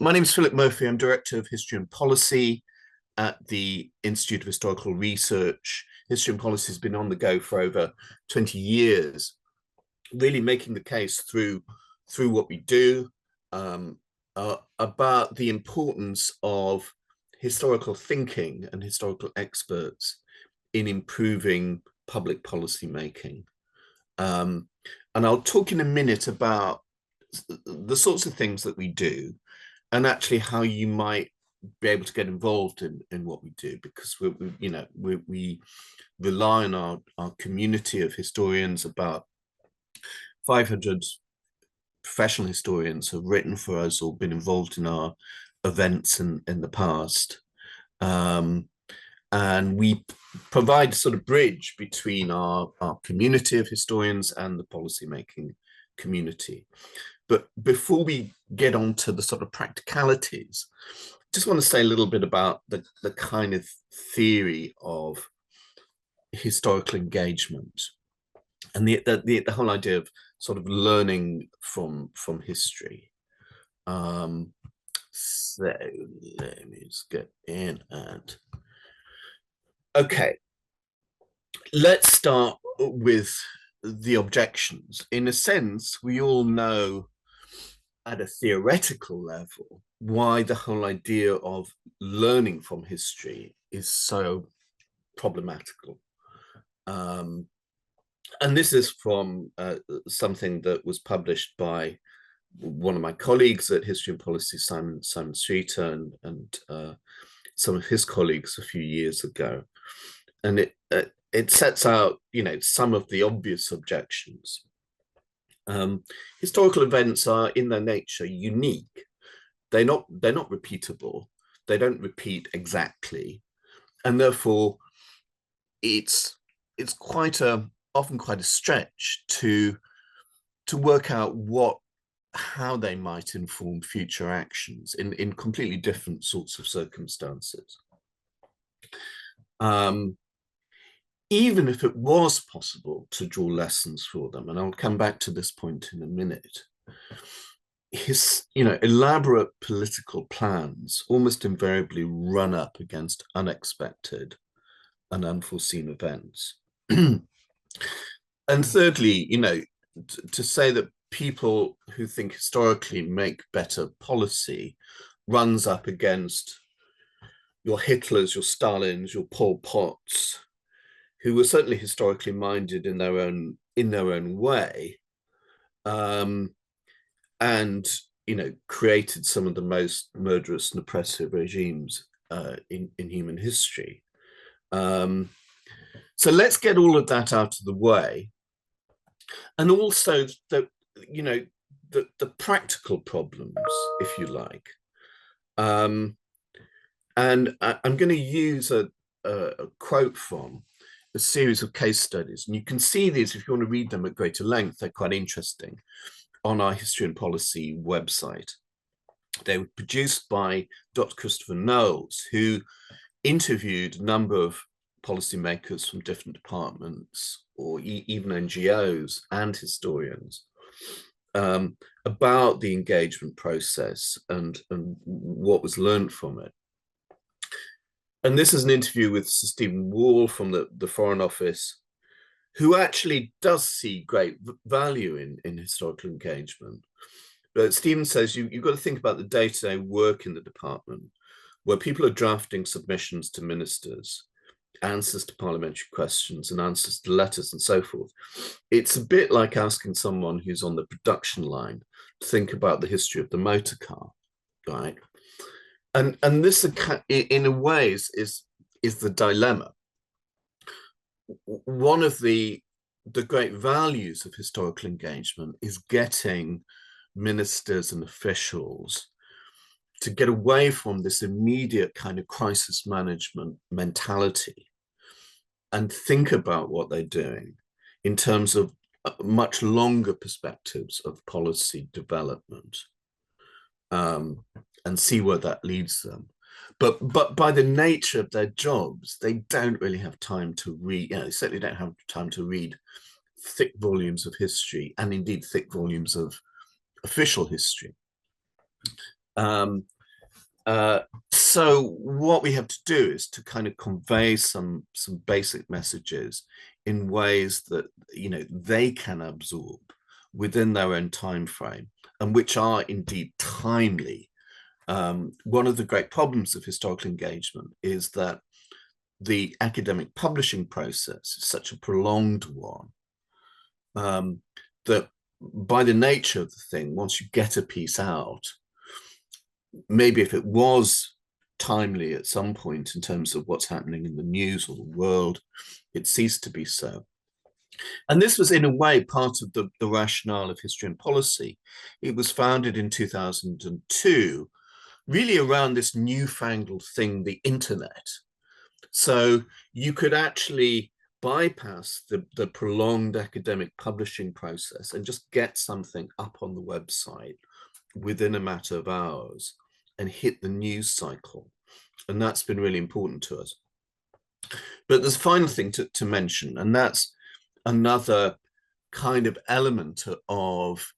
My name is Philip Murphy. I'm Director of History and Policy at the Institute of Historical Research. History and Policy has been on the go for over 20 years, really making the case through what we do about the importance of historical thinking and historical experts in improving public policy making. And I'll talk in a minute about the sorts of things that we do and actually how you might be able to get involved in what we do, because we rely on our community of historians. About 500 professional historians have written for us or been involved in our events in the past. And we provide a sort of bridge between our community of historians and the policymaking community. But before we get on to the sort of practicalities, I just want to say a little bit about the kind of theory of historical engagement and the whole idea of sort of learning from history. So let me just get in and okay, let's start with the objections. In a sense, we all know at a theoretical level why the whole idea of learning from history is so problematical. And this is from something that was published by one of my colleagues at History and Policy, Simon Streeter, and some of his colleagues a few years ago. And it sets out, some of the obvious objections. Historical events are, in their nature, unique. They're not repeatable. They don't repeat exactly, and therefore, it's often quite a stretch to work out how they might inform future actions in completely different sorts of circumstances. Even if it was possible to draw lessons for them, and I'll come back to this point in a minute, elaborate political plans almost invariably run up against unexpected and unforeseen events. And thirdly, to say that people who think historically make better policy runs up against your Hitlers, your Stalins, your Pol Pots, who were certainly historically minded in their own way, and created some of the most murderous and oppressive regimes in human history. So let's get all of that out of the way, and also the practical problems, if you like. And I'm going to use a quote from a series of case studies, and you can see these if you want to read them at greater length. They're quite interesting on our History and Policy website. They were produced by Dr. Christopher Knowles, who interviewed a number of policymakers from different departments or even NGOs and historians about the engagement process and what was learned from it. And this is an interview with Sir Stephen Wall from the Foreign Office, who actually does see great value in historical engagement. But Stephen says you've got to think about the day-to-day work in the department, where people are drafting submissions to ministers, answers to parliamentary questions and answers to letters and so forth. It's a bit like asking someone who's on the production line to think about the history of the motor car, right? And this, in a way, is the dilemma. One of the great values of historical engagement is getting ministers and officials to get away from this immediate kind of crisis management mentality and think about what they're doing in terms of much longer perspectives of policy development, and see where that leads them. But by the nature of their jobs, they don't really have time to read. They certainly don't have time to read thick volumes of history, and indeed thick volumes of official history. Uh, so what we have to do is to kind of convey some basic messages in ways that they can absorb within their own time frame, and which are indeed timely. One of the great problems of historical engagement is that the academic publishing process is such a prolonged one, that by the nature of the thing, once you get a piece out, maybe if it was timely at some point in terms of what's happening in the news or the world, it ceased to be so. And this was, in a way, part of the rationale of history and policy. It was founded in 2002, really around this newfangled thing, the internet. So you could actually bypass the prolonged academic publishing process and just get something up on the website within a matter of hours and hit the news cycle. And that's been really important to us. But there's a final thing to mention, and that's another kind of element of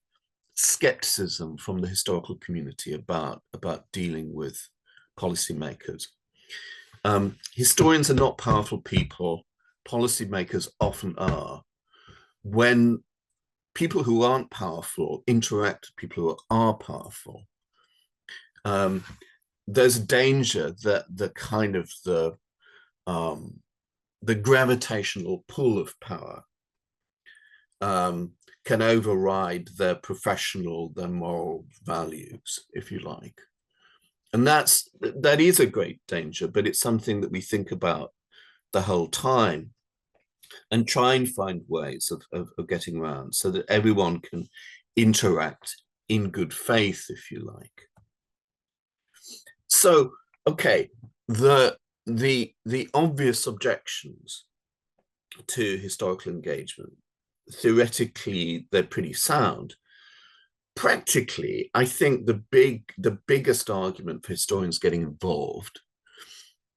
skepticism from the historical community about dealing with policymakers. Historians are not powerful people. Policymakers often are. When people who aren't powerful interact with people who are powerful, there's a danger that the gravitational pull of power can override their professional, their moral values, if you like. And that is a great danger, but it's something that we think about the whole time and try and find ways of getting around so that everyone can interact in good faith, if you like. So, okay, the obvious objections to historical engagement, theoretically, they're pretty sound. Practically, I think the biggest argument for historians getting involved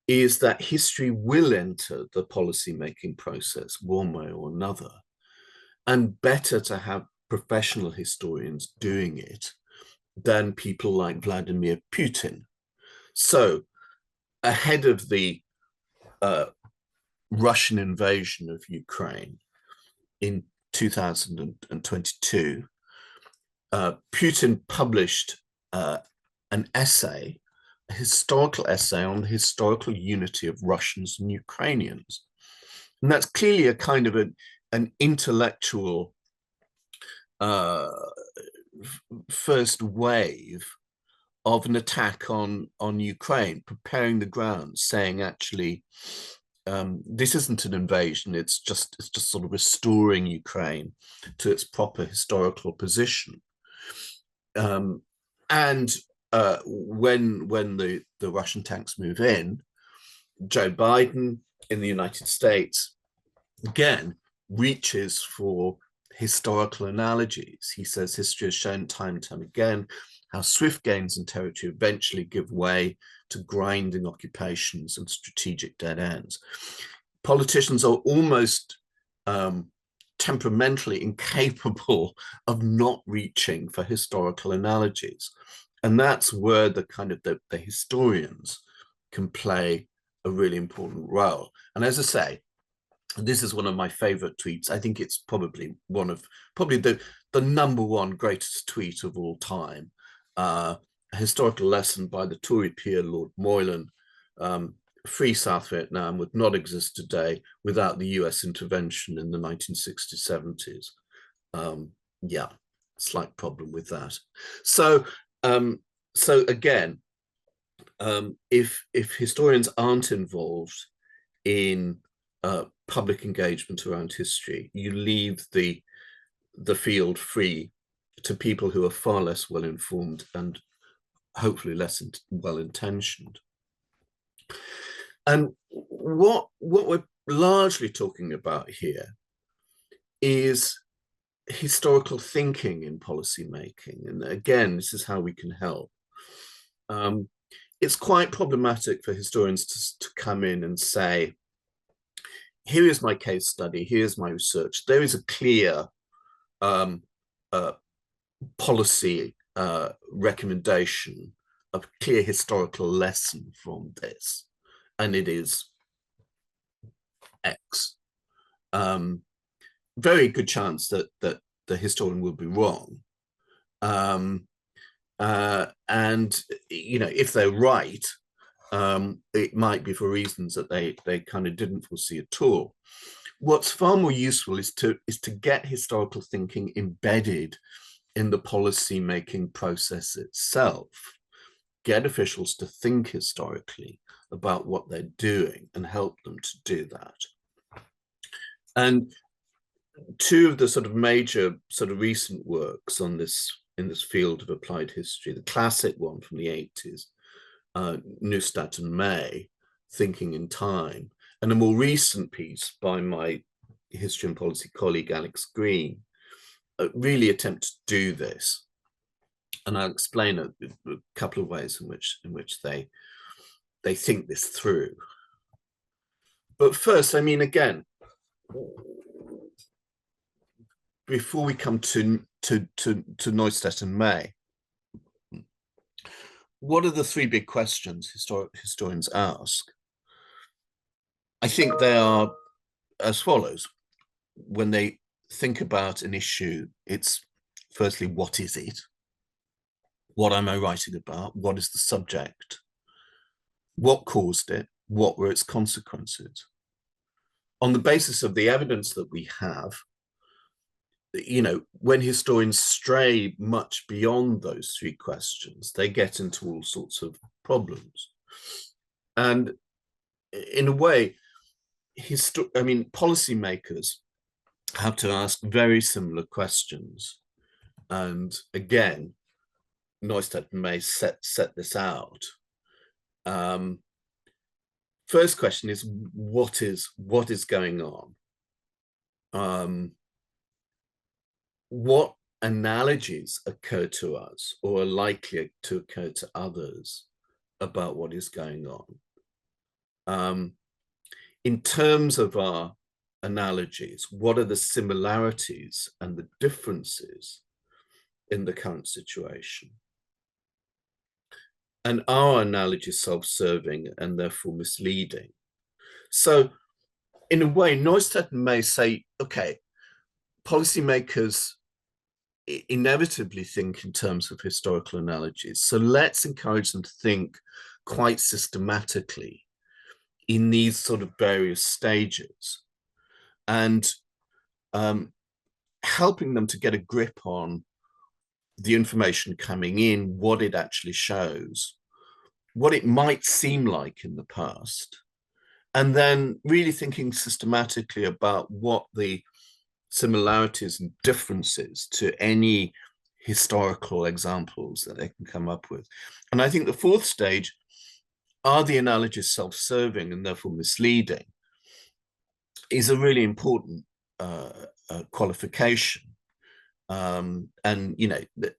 is that history will enter the policy-making process one way or another, and better to have professional historians doing it than people like Vladimir Putin. So ahead of the Russian invasion of Ukraine in 2022, Putin published an essay, a historical essay on the historical unity of Russians and Ukrainians. And that's clearly a kind of an intellectual first wave of an attack on Ukraine, preparing the ground, saying actually this isn't an invasion; it's just sort of restoring Ukraine to its proper historical position. And when the Russian tanks move in, Joe Biden in the United States again reaches for historical analogies. He says history has shown time and time again how swift gains in territory eventually give way to grinding occupations and strategic dead ends. Politicians are almost temperamentally incapable of not reaching for historical analogies. And that's where the kind of the historians can play a really important role. And as I say, this is one of my favorite tweets. I think it's probably the number one greatest tweet of all time. A historical lesson by the Tory peer Lord Moylan. Free South Vietnam would not exist today without the US intervention in the 1960s, 70s. Yeah, slight problem with that. So again, if historians aren't involved in public engagement around history, you leave the field free to people who are far less well informed and hopefully less well intentioned. And what we're largely talking about here is historical thinking in policymaking. And again, this is how we can help. It's quite problematic for historians to come in and say, here is my case study, here's my research. There is a clear policy recommendation a clear historical lesson from this, and it is X. Very good chance that the historian will be wrong. And if they're right, it might be for reasons that they kind of didn't foresee at all. What's far more useful is to get historical thinking embedded in the policy making process itself. Get officials to think historically about what they're doing and help them to do that. And two of the sort of major sort of recent works on this in this field of applied history, the classic one from the 80s, Neustadt and May, Thinking in Time, and a more recent piece by my history and policy colleague Alex Green, really attempt to do this. And I'll explain a couple of ways in which they think this through. But first, I mean, again, before we come to Neustadt and May, what are the three big questions historians ask? I think they are as follows. When they think about an issue, it's firstly, what is it? What am I writing about? What is the subject? What caused it? What were its consequences? On the basis of the evidence that we have, when historians stray much beyond those three questions, they get into all sorts of problems. And in a way, policymakers have to ask very similar questions. And again, Neustadt and May set this out. First question is, what is going on? What analogies occur to us or are likely to occur to others about what is going on? In terms of our analogies, what are the similarities and the differences in the current situation? And are analogies self-serving and therefore misleading? So in a way, Neustadt may say, okay, policymakers inevitably think in terms of historical analogies. So let's encourage them to think quite systematically in these sort of various stages, and helping them to get a grip on the information coming in, what it actually shows, what it might seem like in the past, and then really thinking systematically about what the similarities and differences to any historical examples that they can come up with. And I think the fourth stage, are the analogies self-serving and therefore misleading, is a really important qualification. And the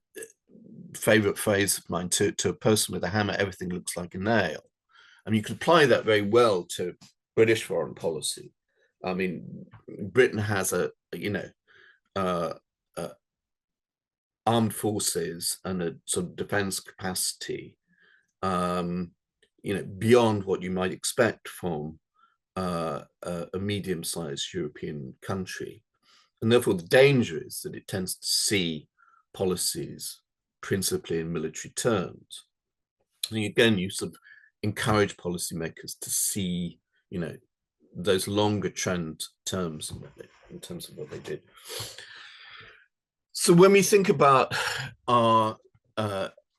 favorite phrase of mine, to a person with a hammer, everything looks like a nail. I mean, you could apply that very well to British foreign policy. I mean, Britain has armed forces and a sort of defense capacity, beyond what you might expect from a medium-sized European country. And therefore, the danger is that it tends to see policies principally in military terms. And again, you sort of encourage policymakers to see, those longer trend terms in terms of what they did. So when we think about our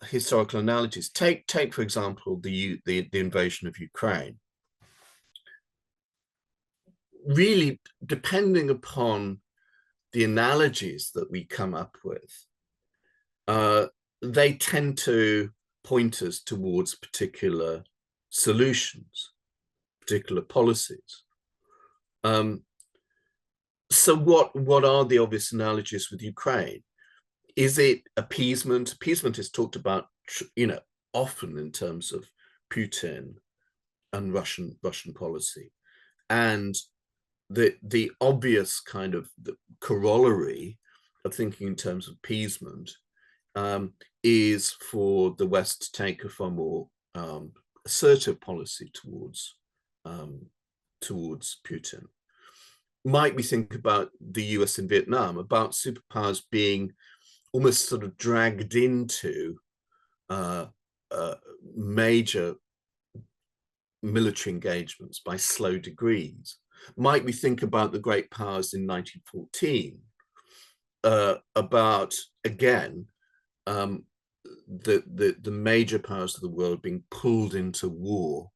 historical analogies, take for example the invasion of Ukraine. Really, depending upon the analogies that we come up with, they tend to point us towards particular solutions, particular policies. So what are the obvious analogies with Ukraine? Is it appeasement? Appeasement is talked about, often in terms of Putin and Russian policy. And the obvious kind of the corollary of thinking in terms of appeasement is for the West to take a far more assertive policy towards Putin. Might we think about the US in Vietnam, about superpowers being almost sort of dragged into major military engagements by slow degrees? Might we think about the great powers in 1914, about, again, the major powers of the world being pulled into war,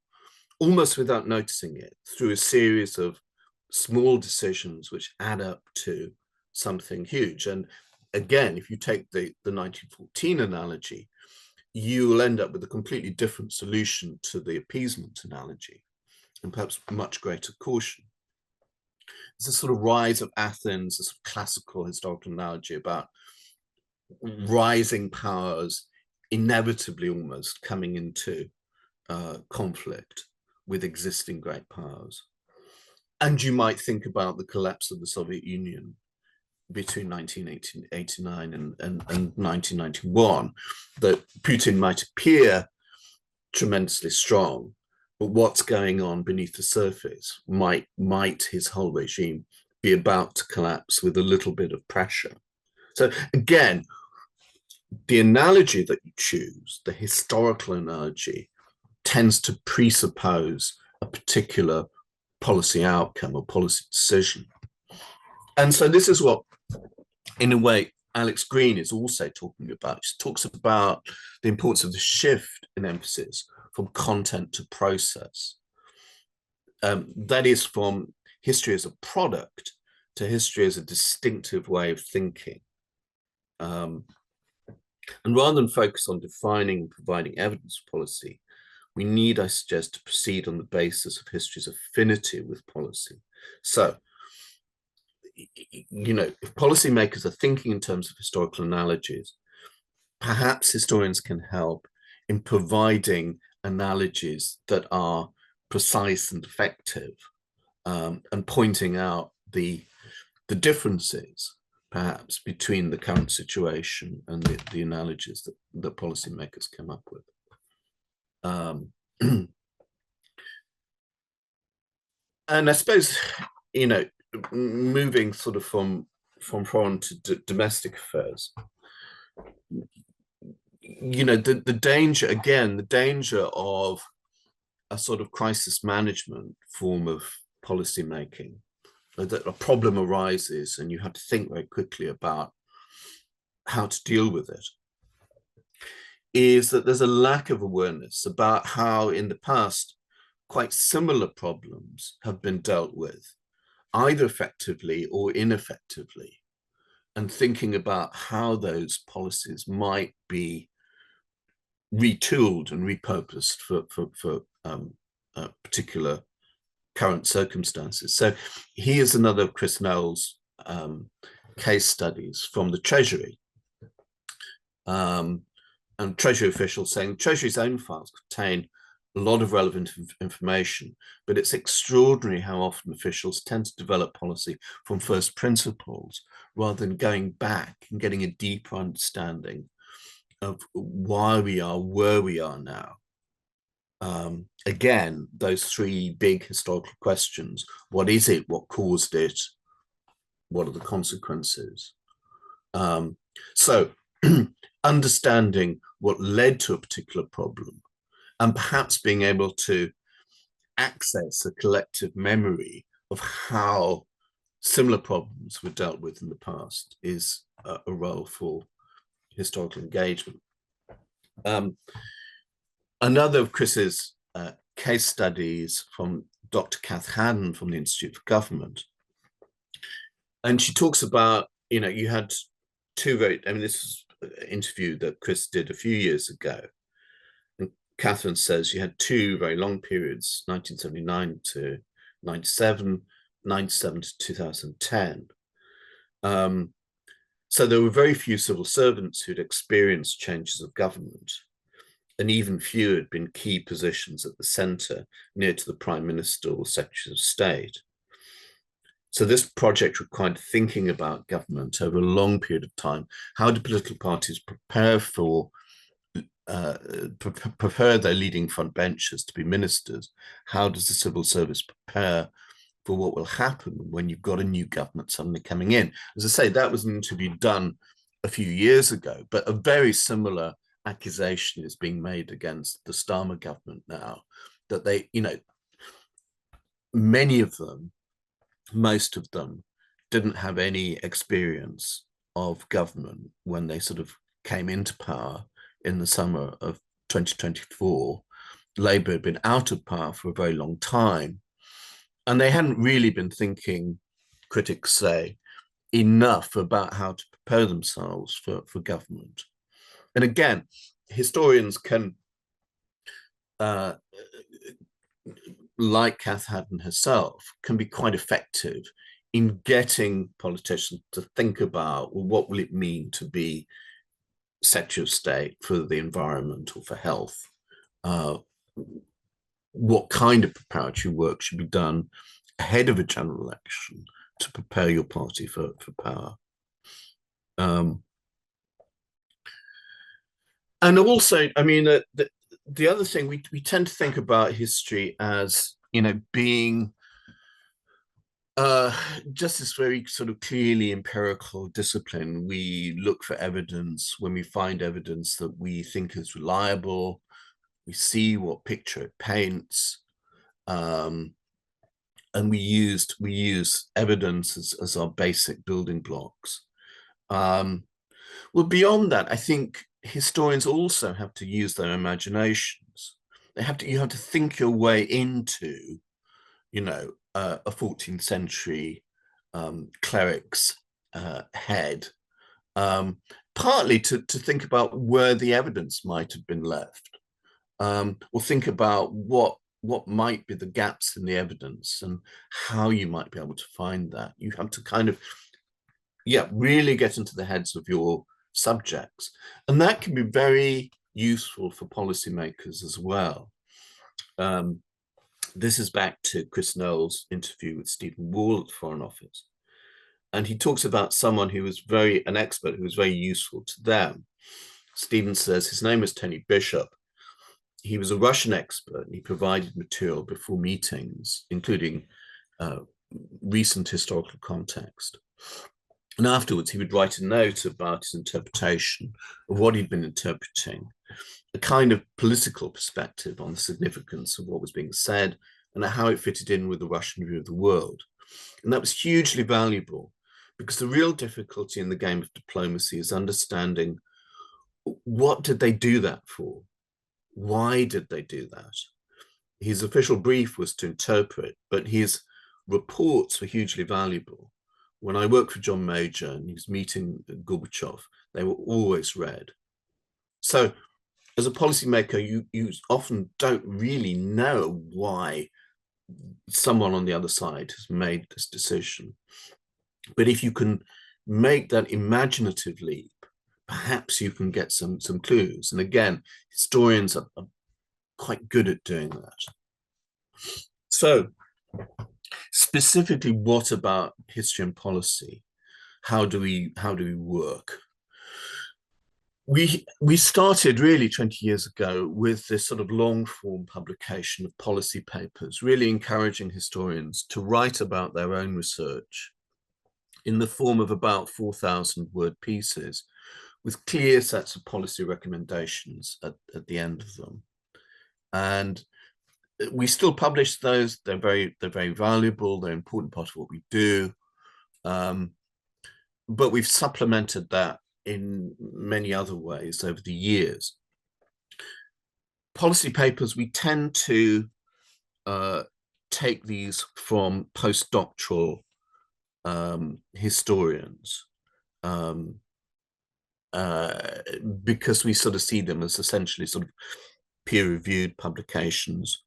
almost without noticing it, through a series of small decisions which add up to something huge? And again, if you take the 1914 analogy, you will end up with a completely different solution to the appeasement analogy, and perhaps much greater caution. It's a sort of rise of Athens, a sort of classical historical analogy about rising powers inevitably almost coming into conflict with existing great powers. And you might think about the collapse of the Soviet Union between 1989 and 1991, that Putin might appear tremendously strong, but what's going on beneath the surface might his whole regime be about to collapse with a little bit of pressure. So again, the analogy that you choose, the historical analogy, tends to presuppose a particular policy outcome or policy decision. And so this is what, in a way, Alex Green is also talking about. She talks about the importance of the shift in emphasis from content to process. That is, from history as a product to history as a distinctive way of thinking. And rather than focus on defining and providing evidence for policy, we need, I suggest, to proceed on the basis of history's affinity with policy. So, you know, if policymakers are thinking in terms of historical analogies, perhaps historians can help in providing analogies that are precise and effective, and pointing out the differences, perhaps, between the current situation and the analogies that policymakers come up with. And I suppose, you know, moving sort of from foreign to domestic affairs, you know, the danger, again, the danger of a sort of crisis management form of policy making, that a problem arises and you have to think very quickly about how to deal with it, is that there's a lack of awareness about how in the past quite similar problems have been dealt with, either effectively or ineffectively, and thinking about how those policies might be retooled and repurposed for particular current circumstances. So here's another of Chris Knowles' case studies from the Treasury. And Treasury officials saying Treasury's own files contain a lot of relevant information, but it's extraordinary how often officials tend to develop policy from first principles rather than going back and getting a deeper understanding of why we are where we are now. Again, those three big historical questions: what is it? What caused it? What are the consequences? So understanding what led to a particular problem, and perhaps being able to access a collective memory of how similar problems were dealt with in the past, is a role for historical engagement. Another of Chris's case studies from Dr. Kath Haddon from the Institute for Government. And she talks about, you know, you had two very, I mean, this is an interview that Chris did a few years ago. And Catherine says you had two very long periods, 1979 to 97, 97 to 2010. So there were very few civil servants who'd experienced changes of government, and even fewer had been key positions at the centre, near to the Prime Minister or Secretary of State. So this project required thinking about government over a long period of time. How do political parties prepare for prepare their leading front benchers to be ministers? How does the civil service prepare for what will happen when you've got a new government suddenly coming in? As I say, that was an interview done a few years ago, but a very similar accusation is being made against the Starmer government now, that they, many of them, most of them, didn't have any experience of government when they sort of came into power in the summer of 2024. Labour had been out of power for a very long time, and they hadn't really been thinking, critics say, enough about how to prepare themselves for government. And again, historians can, like Kath Haddon herself, can be quite effective in getting politicians to think about, well, what will it mean to be Secretary of State for the environment or for health? What kind of preparatory work should be done ahead of a general election to prepare your party for power? And also, I mean, the other thing, we tend to think about history as, being just this very sort of clearly empirical discipline. We look for evidence. When we find evidence that we think is reliable, we see what picture it paints, and we use evidence as our basic building blocks. Well, beyond that, I think historians also have to use their imaginations. You have to think your way into, a 14th century cleric's head, partly to think about where the evidence might have been left, or think about what might be the gaps in the evidence and how you might be able to find that. You have to kind of, really get into the heads of your subjects. And that can be very useful for policymakers as well. This is back to Chris Knowles' interview with Stephen Wall at the Foreign Office. And he talks about someone who was an expert who was very useful to them. Stephen says his name was Tony Bishop. He was a Russian expert and he provided material before meetings, including recent historical context. And afterwards, he would write a note about his interpretation of what he'd been interpreting, a kind of political perspective on the significance of what was being said and how it fitted in with the Russian view of the world. And that was hugely valuable, because the real difficulty in the game of diplomacy is understanding, what did they do that for? Why did they do that? His official brief was to interpret, but his reports were hugely valuable. When I worked for John Major and he was meeting Gorbachev, they were always read. So as a policymaker, you often don't really know why someone on the other side has made this decision. But if you can make that imaginative leap, perhaps you can get some clues. And again, historians are quite good at doing that. So specifically, what about history and policy? How do we work? We started really 20 years ago with this sort of long form publication of policy papers, really encouraging historians to write about their own research in the form of about 4,000 word pieces with clear sets of policy recommendations at the end of them. And we still publish those. They're very valuable. They're an important part of what we do. But we've supplemented that in many other ways over the years. Policy papers, we tend to take these from postdoctoral historians, because we sort of see them as essentially sort of peer-reviewed publications.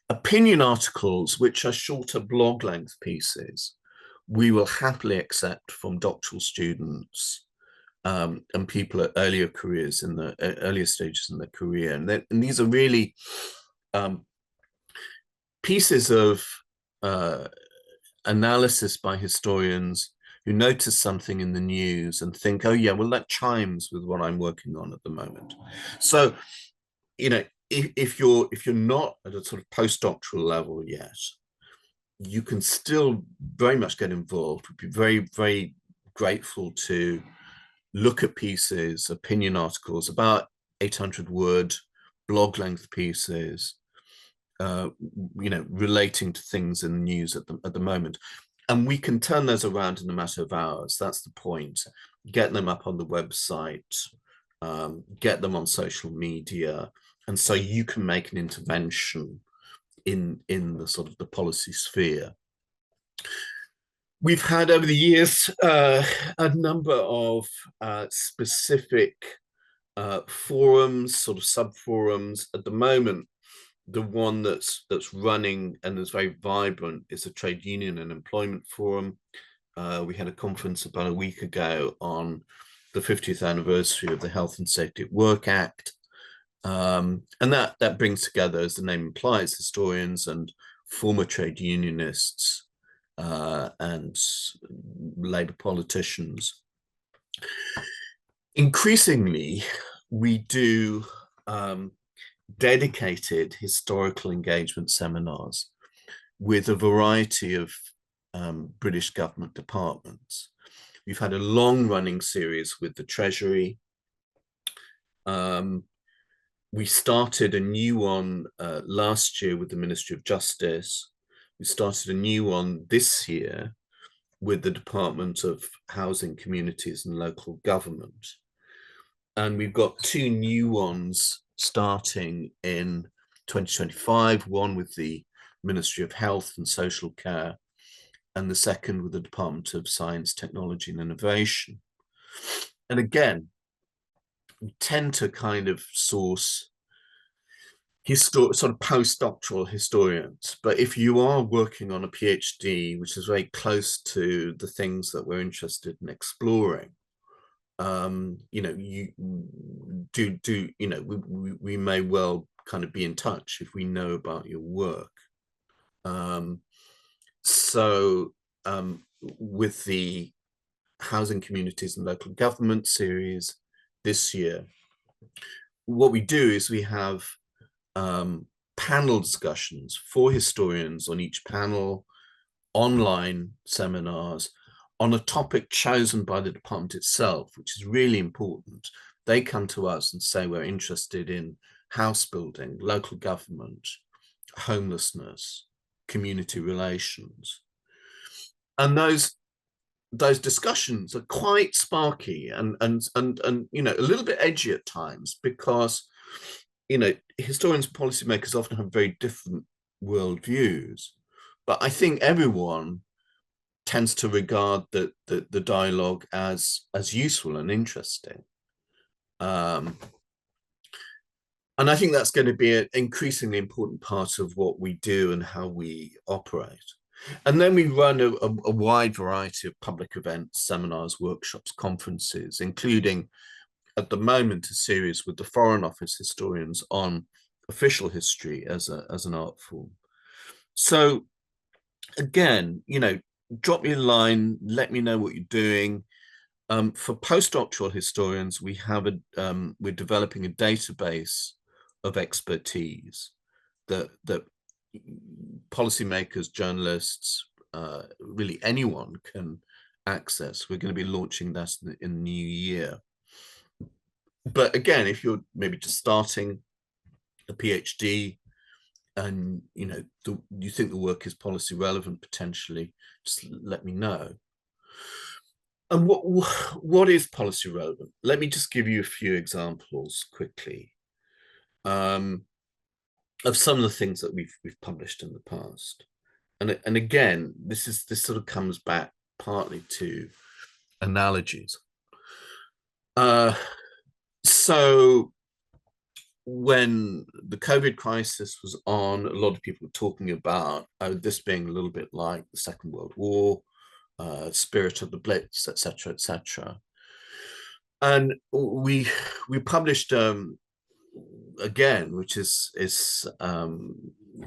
Opinion articles, which are shorter blog-length pieces, we will happily accept from doctoral students and people at earlier careers, in the earlier stages in their career. And these are really pieces of analysis by historians who notice something in the news and think, oh yeah, well, that chimes with what I'm working on at the moment. So, you know, if you're not at a sort of postdoctoral level yet, you can still very much get involved. We'd be very, very grateful to look at pieces, opinion articles, about 800-word blog length pieces, you know, relating to things in the news at the moment. And we can turn those around in a matter of hours. That's the point. Get them up on the website, get them on social media. And so you can make an intervention in the sort of the policy sphere. We've had over the years a number of specific forums, sort of sub-forums. At the moment, the one that's running and is very vibrant is a trade union and employment forum. We had a conference about a week ago on the 50th anniversary of the Health and Safety at Work Act. And that brings together, as the name implies, historians and former trade unionists and Labour politicians. Increasingly, we do dedicated historical engagement seminars with a variety of British government departments. We've had a long-running series with the Treasury. We started a new one last year with the Ministry of Justice. We started a new one this year with the Department of Housing, Communities and Local Government. And we've got two new ones starting in 2025, one with the Ministry of Health and Social Care, and the second with the Department of Science, Technology and Innovation. And again, we tend to kind of source sort of postdoctoral historians. But if you are working on a PhD, which is very close to the things that we're interested in exploring, you know, you you know, we may well kind of be in touch if we know about your work. So with the Housing, Communities and Local Government series this year, what we do is we have panel discussions for historians on each panel, online seminars on a topic chosen by the department itself, which is really important. They come to us and say, we're interested in house building, local government, homelessness, community relations. And those discussions are quite sparky and you know, a little bit edgy at times, because you know, historians and policymakers often have very different worldviews, but I think everyone tends to regard the dialogue as useful and interesting. And I think that's going to be an increasingly important part of what we do and how we operate. And then we run a wide variety of public events, seminars, workshops, conferences, including at the moment a series with the Foreign Office historians on official history as an art form. So again, you know, drop me a line, let me know what you're doing. For postdoctoral historians, we have we're developing a database of expertise that policymakers, journalists, really anyone can access. We're going to be launching that in the new year. But again, if you're maybe just starting a PhD and you know you think the work is policy relevant potentially, just let me know. And what is policy relevant? Let me just give you a few examples quickly of some of the things that we've published in the past. And again, this sort of comes back partly to analogies. So when the COVID crisis was on, a lot of people were talking about this being a little bit like the Second World War, spirit of the Blitz, etc., etc. And we published again, which is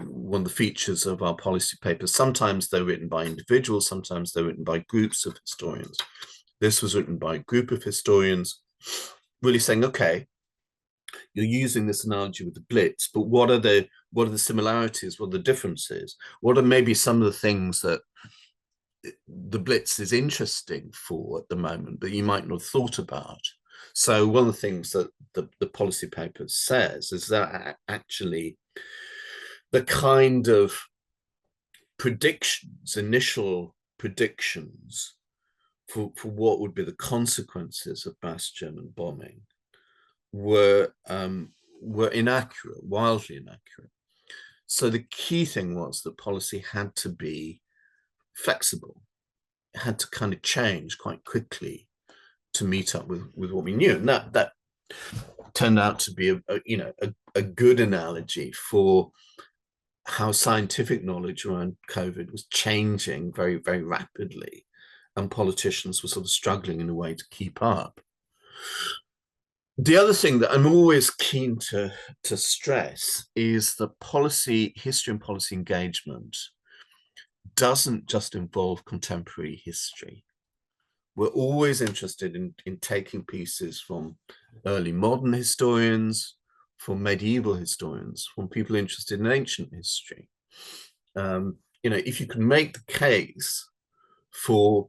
one of the features of our policy papers. Sometimes they're written by individuals, sometimes they're written by groups of historians. This was written by a group of historians, really saying, okay, you're using this analogy with the Blitz, but what are the similarities? What are the differences? What are maybe some of the things that the Blitz is interesting for at the moment, but you might not have thought about? So one of the things that the policy paper says is that actually the kind of predictions, initial predictions for what would be the consequences of mass German bombing were inaccurate, wildly inaccurate. So the key thing was that policy had to be flexible, it had to kind of change quite quickly to meet up with what we knew, and that turned out to be a good analogy for how scientific knowledge around COVID was changing very, very rapidly, and politicians were sort of struggling in a way to keep up. The other thing that I'm always keen to stress is that policy, history and policy engagement doesn't just involve contemporary history. We're always interested in taking pieces from early modern historians, from medieval historians, from people interested in ancient history. If you can make the case for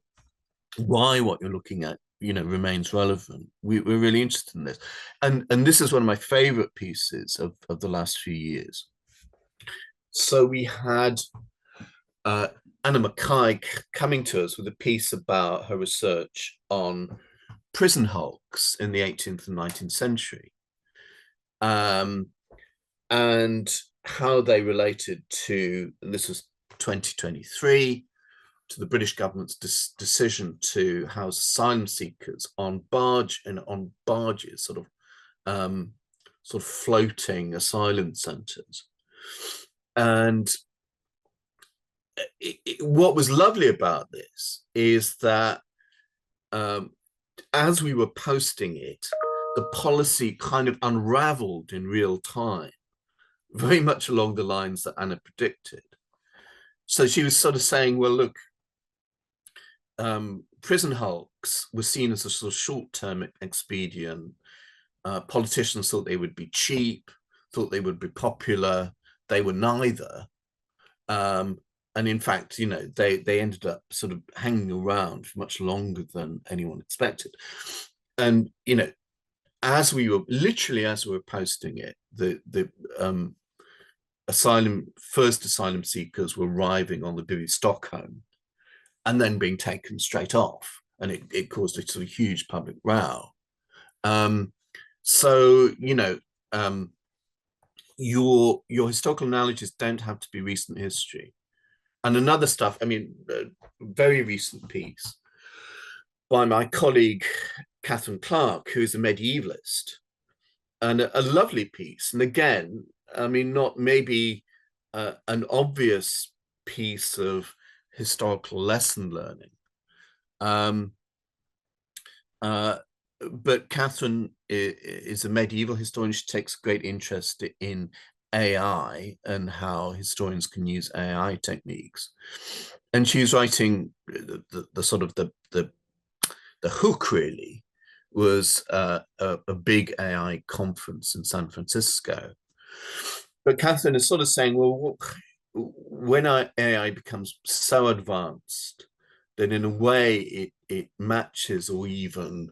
why what you're looking at remains relevant, we're really interested in this, and this is one of my favorite pieces of the last few years. So we had Anna Mackay coming to us with a piece about her research on prison hulks in the 18th and 19th century, and how they related to, and this was 2023, to the British government's decision to house asylum seekers on barges, sort of floating asylum centres. And what was lovely about this is that as we were posting it, the policy kind of unraveled in real time, very much along the lines that Anna predicted. So she was sort of saying, well, look, prison hulks were seen as a sort of short-term expedient. Politicians thought they would be cheap, thought they would be popular. They were neither. And in fact, they ended up sort of hanging around for much longer than anyone expected. And, as we were posting it, the first asylum seekers were arriving on the Bivvy Stockholm and then being taken straight off. And it caused a sort of huge public row. So, your historical analogies don't have to be recent history. And another stuff, very recent piece by my colleague, Catherine Clark, who is a medievalist, and a lovely piece. And again, not maybe an obvious piece of historical lesson learning. But Catherine is a medieval historian. She takes great interest in AI and how historians can use AI techniques. And she's writing the hook really was a big AI conference in San Francisco. But Catherine is sort of saying, well, when AI becomes so advanced that in a way it matches or even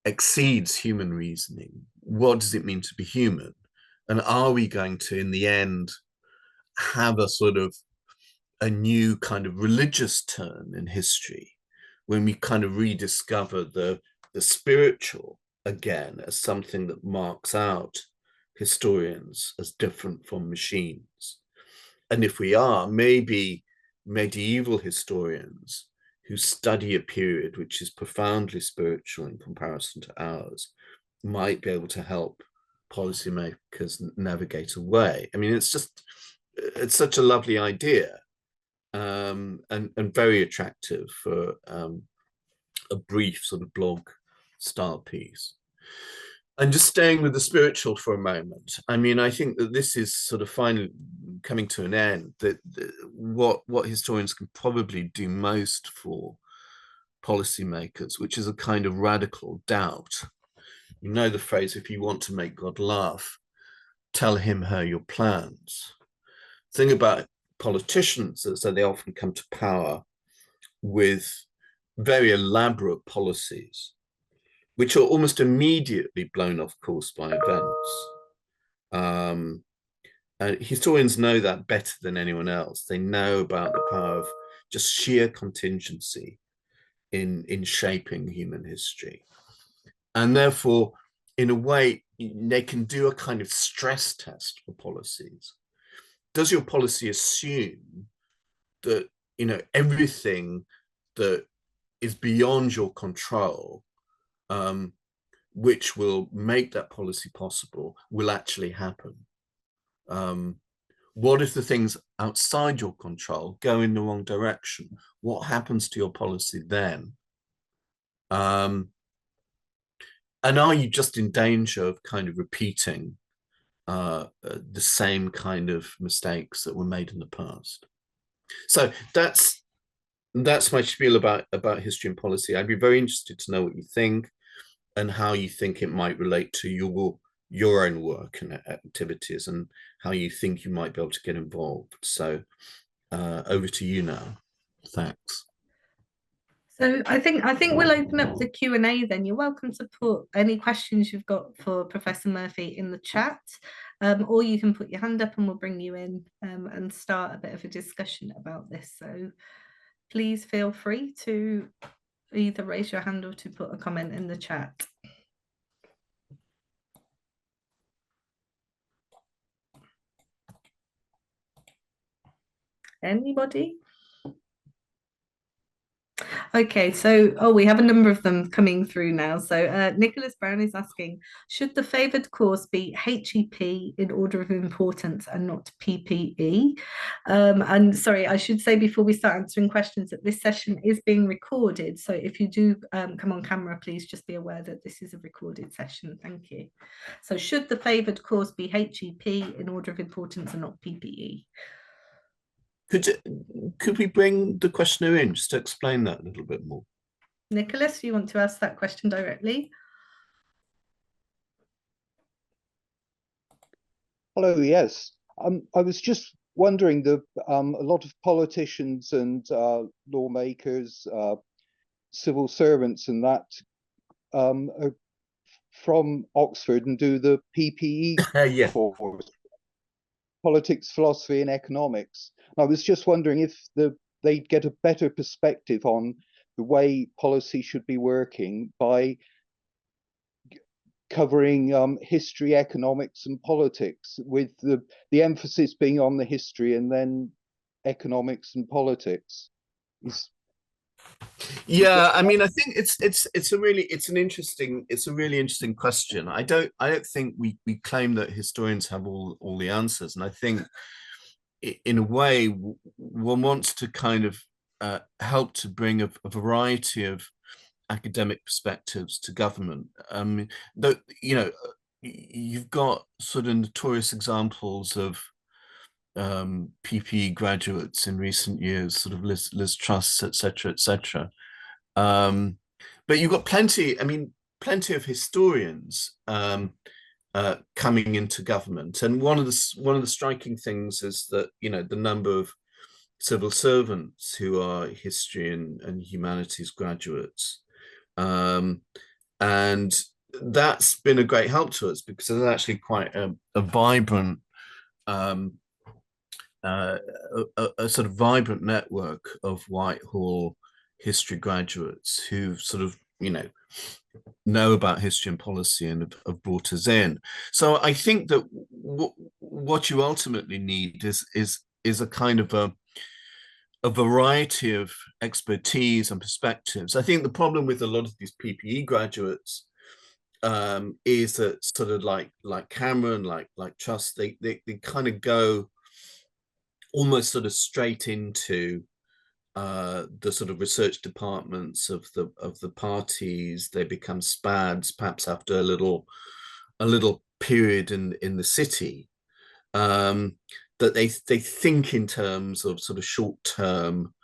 exceeds human reasoning, what does it mean to be human? And are we going to, in the end, have a sort of a new kind of religious turn in history when we kind of rediscover the spiritual again as something that marks out historians as different from machines? And if we are, maybe medieval historians who study a period which is profoundly spiritual in comparison to ours might be able to help policymakers navigate away. It's such a lovely idea, and very attractive for a brief sort of blog style piece. And just staying with the spiritual for a moment, I mean, I think that this is sort of finally coming to an end, that what historians can probably do most for policymakers, which is a kind of radical doubt. You know the phrase, if you want to make God laugh, tell him her your plans. The thing about politicians is that they often come to power with very elaborate policies, which are almost immediately blown off course by events. Historians know that better than anyone else. They know about the power of just sheer contingency in shaping human history. And therefore, in a way, they can do a kind of stress test for policies. Does your policy assume that, you know, everything that is beyond your control, which will make that policy possible, will actually happen? What if the things outside your control go in the wrong direction? What happens to your policy then? And are you just in danger of kind of repeating the same kind of mistakes that were made in the past? So that's my spiel about history and policy. I'd be very interested to know what you think and how you think it might relate to your own work and activities, and how you think you might be able to get involved. So over to you now. Thanks. So I think we'll open up the Q&A then. You're welcome to put any questions you've got for Professor Murphy in the chat, or you can put your hand up and we'll bring you in and start a bit of a discussion about this. So please feel free to either raise your hand or to put a comment in the chat. Anybody? Okay, so we have a number of them coming through now. So Nicholas Brown is asking, should the favoured course be HEP in order of importance and not PPE? And sorry, I should say before we start answering questions that this session is being recorded. So if you do come on camera, please just be aware that this is a recorded session. Thank you. So should the favoured course be HEP in order of importance and not PPE? Could we bring the questioner in just to explain that a little bit more? Nicholas, you want to ask that question directly? Hello, yes. I was just wondering, a lot of politicians and lawmakers, civil servants and that are from Oxford and do the PPE course, politics, philosophy and economics. I was just wondering if they'd get a better perspective on the way policy should be working by covering history, economics and politics, with the emphasis being on the history and then economics and politics. Yeah, I mean, I think it's a really interesting question. I don't think we claim that historians have all the answers, and I think in a way one wants to kind of help to bring a variety of academic perspectives to government. That, you know, you've got sort of notorious examples of PPE graduates in recent years, sort of Liz Truss, etc., etc. But you've got plenty of historians coming into government, and one of the striking things is that, you know, the number of civil servants who are history and humanities graduates, and that's been a great help to us because there's actually quite a vibrant a sort of vibrant network of Whitehall history graduates who sort of, you know about history and policy and have brought us in. So I think that what you ultimately need is a kind of a variety of expertise and perspectives. I think the problem with a lot of these PPE graduates is that sort of like Cameron, like Truss, they kind of go almost sort of straight into the sort of research departments of the parties. They become SPADs, perhaps after a little a little period in the city, that they think in terms of sort of short-term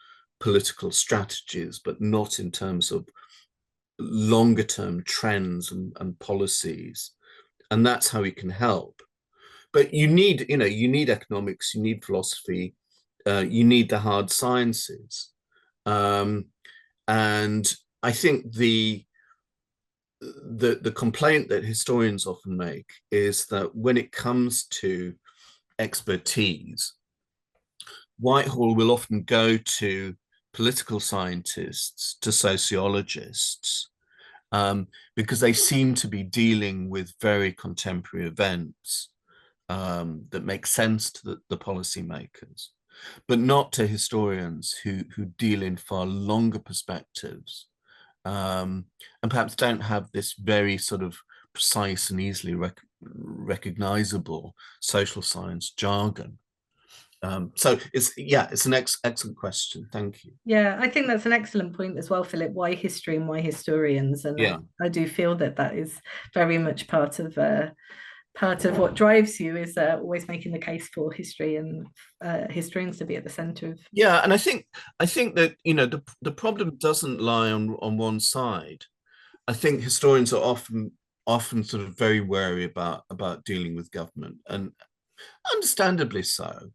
political strategies, but not in terms of longer-term trends and policies. And that's how we can help. But you need, you need economics, you need philosophy, you need the hard sciences. And I think the complaint that historians often make is that when it comes to expertise, Whitehall will often go to political scientists, to sociologists, because they seem to be dealing with very contemporary events that make sense to the policymakers, but not to historians who deal in far longer perspectives, and perhaps don't have this very sort of precise and easily recognizable social science jargon. So it's an excellent question. Thank you. Yeah, I think that's an excellent point as well, Philip. Why history and why historians? And Yeah, I do feel that is very much part of what drives you, is always making the case for history and historians to be at the center of. yeah, and I think that the problem doesn't lie on one side. I think historians are often sort of very wary about dealing with government, and understandably so.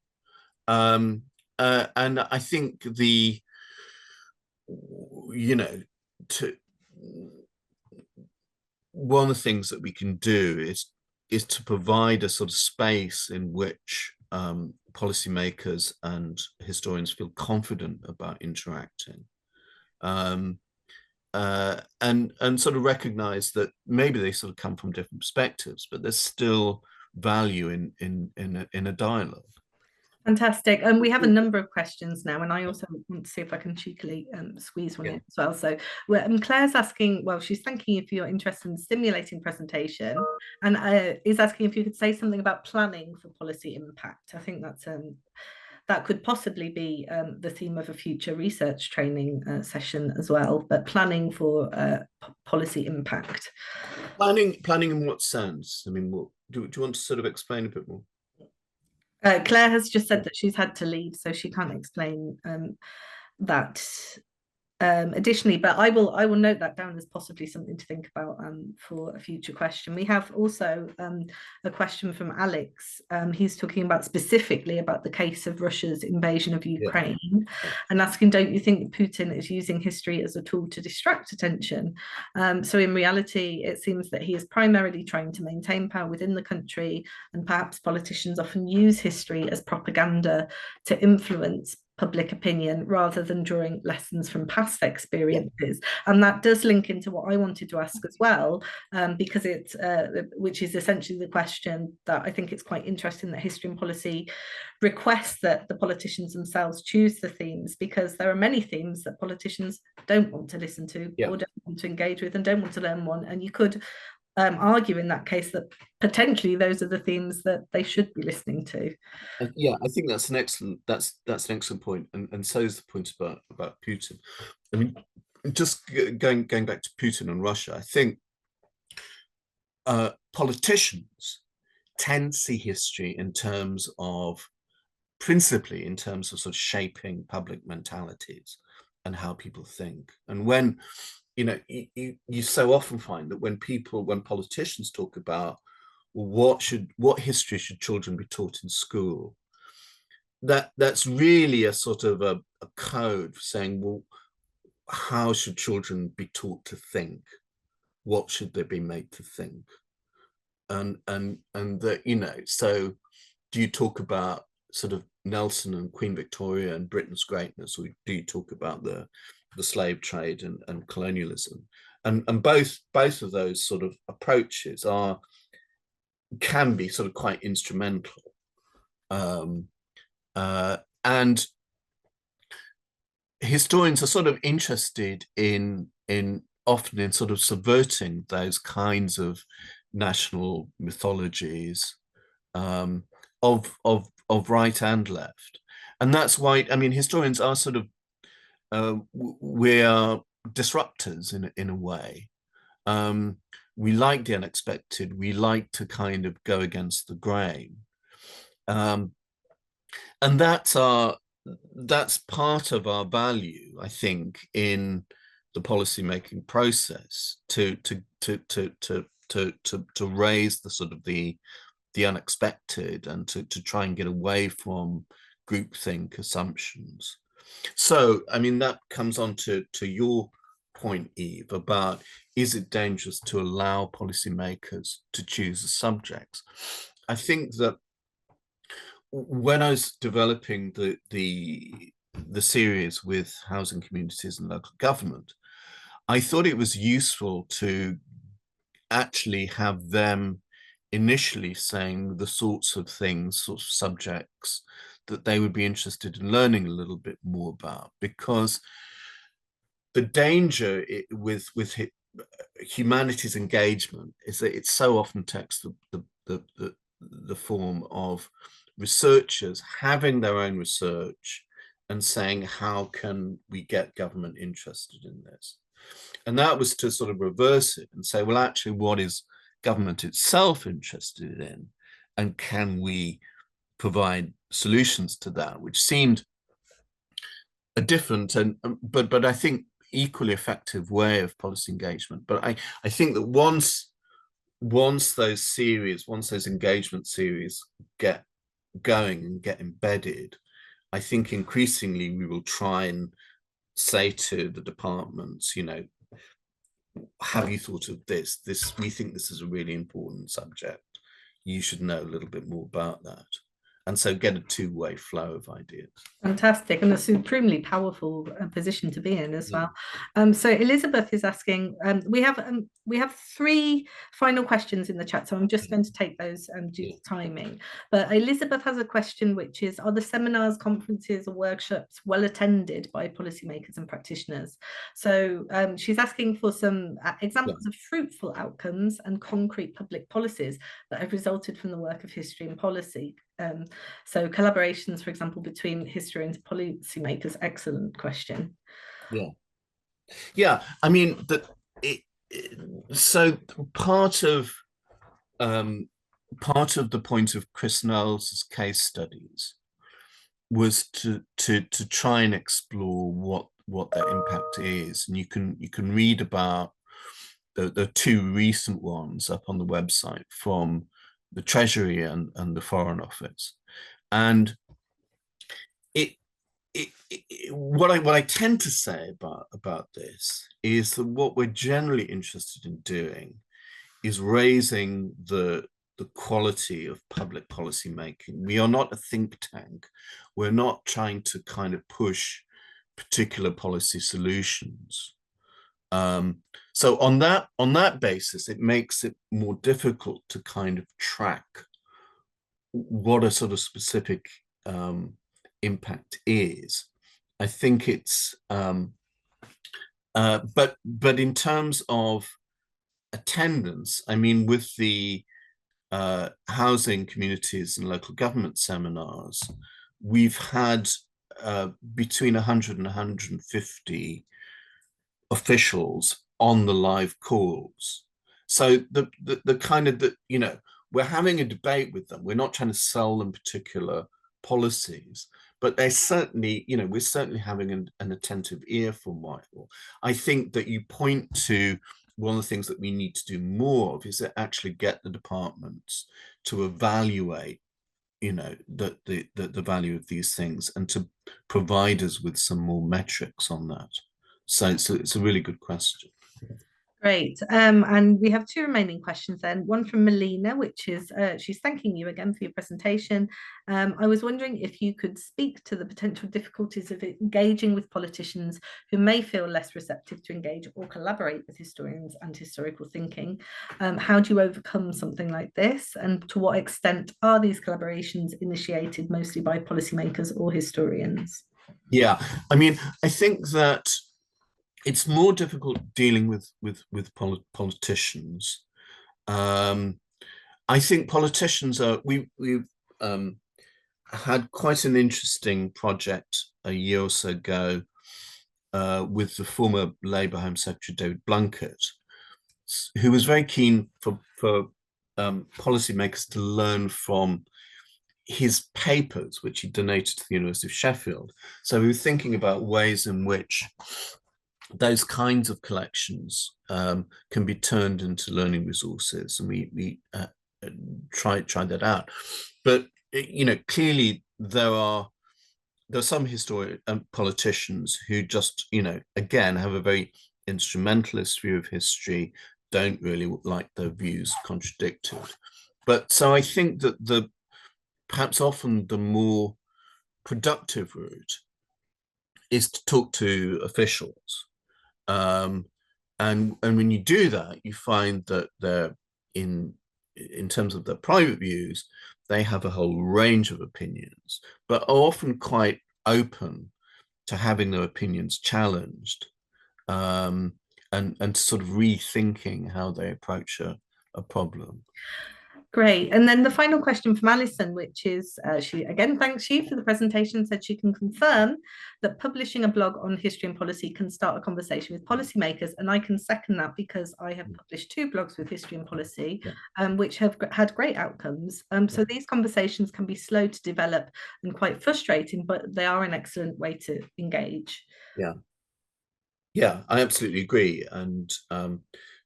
And I think to one of the things that we can do is to provide a sort of space in which policymakers and historians feel confident about interacting, and sort of recognize that maybe they sort of come from different perspectives, but there's still value in a dialogue. Fantastic. And we have a number of questions now, and I also want to see if I can cheekily squeeze one in as well. So Claire's asking, well, she's thanking you for your interest in stimulating presentation, and is asking if you could say something about planning for policy impact. I think that's that could possibly be the theme of a future research training session as well, but planning for policy impact. Planning in what sense? I mean, do you want to sort of explain a bit more? Claire has just said that she's had to leave, so she can't explain that additionally, but I will note that down as possibly something to think about for a future question. We have also a question from Alex. He's talking about specifically about the case of Russia's invasion of Ukraine, and asking, don't you think Putin is using history as a tool to distract attention? So in reality, it seems that he is primarily trying to maintain power within the country, and perhaps politicians often use history as propaganda to influence public opinion rather than drawing lessons from past experiences. And that does link into what I wanted to ask as well, because which is essentially the question that I think it's quite interesting that history and policy requests that the politicians themselves choose the themes, because there are many themes that politicians don't want to listen to or don't want to engage with and don't want to learn one. And you could argue in that case that potentially those are the themes that they should be listening to. Yeah, I think that's an excellent point, and so is the point about Putin. I mean, just going back to Putin and Russia, I think politicians tend to see history principally in terms of sort of shaping public mentalities and how people think. And when you so often find that when politicians talk about what history should children be taught in school, that's really a sort of a code for saying, well, how should children be taught to think? What should they be made to think? And that, so do you talk about sort of Nelson and Queen Victoria and Britain's greatness, or do you talk about the slave trade and colonialism? And both of those sort of approaches can be sort of quite instrumental, and historians are sort of interested in often in sort of subverting those kinds of national mythologies, of right and left. And that's why, I mean, historians are sort of we are disruptors in a way, We like the unexpected. We like to kind of go against the grain. And that's part of our value, I think, in the policymaking process, to raise the sort of the unexpected, and to try and get away from groupthink assumptions. So, I mean, that comes on to your point, Eve, about, is it dangerous to allow policymakers to choose the subjects? I think that when I was developing the series with housing communities and local government, I thought it was useful to actually have them initially saying the sorts of things, sorts of subjects that they would be interested in learning a little bit more about, because the danger with humanities engagement is that it so often takes the form of researchers having their own research and saying, how can we get government interested in this? And that was to sort of reverse it and say, well, actually, what is government itself interested in? And can we provide solutions to that? Which seemed a different but I think equally effective way of policy engagement. But I think that once those engagement series get going and get embedded, I think increasingly we will try and say to the departments, you know, have you thought of this? We think this is a really important subject. You should know a little bit more about that. And so get a two-way flow of ideas. Fantastic, and a supremely powerful position to be in as well. So Elizabeth is asking, we have 3 final questions in the chat, so I'm just going to take those due to timing. But Elizabeth has a question, which is, are the seminars, conferences or workshops well attended by policymakers and practitioners? So she's asking for some examples of fruitful outcomes and concrete public policies that have resulted from the work of history and policy. So collaborations, for example, between historians and policymakers. Excellent question. Yeah. I mean, so part of the point of Chris Knowles' case studies was to try and explore what that impact is, and you can read about the 2 recent ones up on the website from the Treasury and the Foreign Office. And what I tend to say about this is that what we're generally interested in doing is raising the quality of public policy making. We are not a think tank. We're not trying to kind of push particular policy solutions. So on that basis, it makes it more difficult to kind of track what a sort of specific impact is. I think it's but in terms of attendance, I mean, with the housing communities and local government seminars, we've had between 100 and 150 officials on the live calls. So the kind of you know, we're having a debate with them. We're not trying to sell them particular policies, but they certainly, you know, we're certainly having an attentive ear from Whitehall. I think that you point to one of the things that we need to do more of is to actually get the departments to evaluate, you know, the value of these things, and to provide us with some more metrics on that. So it's a really good question. Great. And we have 2 remaining questions then. One from Melina, which is, she's thanking you again for your presentation. I was wondering if you could speak to the potential difficulties of engaging with politicians who may feel less receptive to engage or collaborate with historians and historical thinking. How do you overcome something like this? And to what extent are these collaborations initiated mostly by policymakers or historians? Yeah, I mean, I think that it's more difficult dealing with politicians. I think politicians are, we've had quite an interesting project a year or so ago with the former Labour Home Secretary David Blunkett, who was very keen for policymakers to learn from his papers, which he donated to the University of Sheffield. So we were thinking about ways in which those kinds of collections can be turned into learning resources, and we tried that out. But clearly there are some historians and politicians who just again have a very instrumentalist view of history, don't really like their views contradicted. But so I think that perhaps often the more productive route is to talk to officials. And when you do that, you find that they're in terms of their private views, they have a whole range of opinions, but are often quite open to having their opinions challenged, and sort of rethinking how they approach a problem. Great. And then the final question from Alison, which is, she again thanks you for the presentation, said she can confirm that publishing a blog on history and policy can start a conversation with policymakers. And I can second that, because I have published 2 blogs with history and policy, which have had great outcomes. So these conversations can be slow to develop and quite frustrating, but they are an excellent way to engage. Yeah, I absolutely agree. And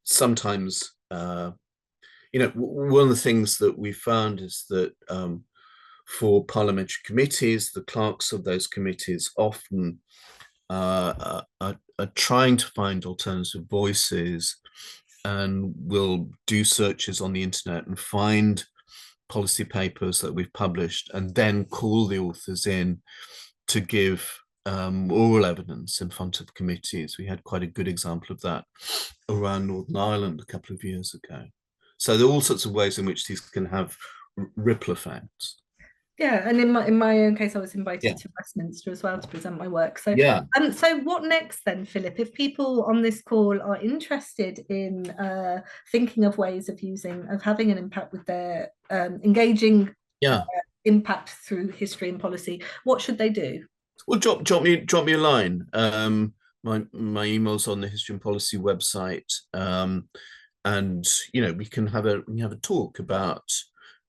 sometimes one of the things that we found is that for parliamentary committees, the clerks of those committees often are trying to find alternative voices, and will do searches on the internet and find policy papers that we've published, and then call the authors in to give oral evidence in front of committees. We had quite a good example of that around Northern Ireland a couple of years ago. So there are all sorts of ways in which these can have ripple effects. Yeah, and in my own case, I was invited to Westminster as well to present my work. So so what next then, Philip? If people on this call are interested in thinking of ways of having an impact with their engaging impact through history and policy, what should they do? Well, drop me a line. My email's on the history and policy website. And we can have a talk about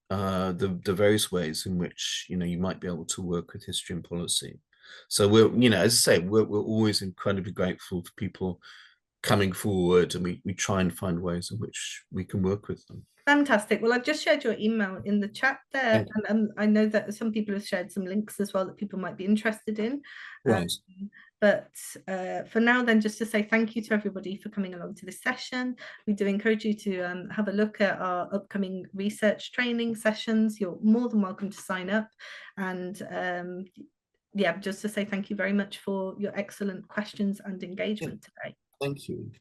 the various ways in which you might be able to work with history and policy. So we're as I say, we're always incredibly grateful for people coming forward, and we try and find ways in which we can work with them. Fantastic. Well, I've just shared your email in the chat there, and I know that some people have shared some links as well that people might be interested in. Right. But for now, then, just to say thank you to everybody for coming along to this session. We do encourage you to have a look at our upcoming research training sessions. You're more than welcome to sign up. And just to say thank you very much for your excellent questions and engagement today. Thank you.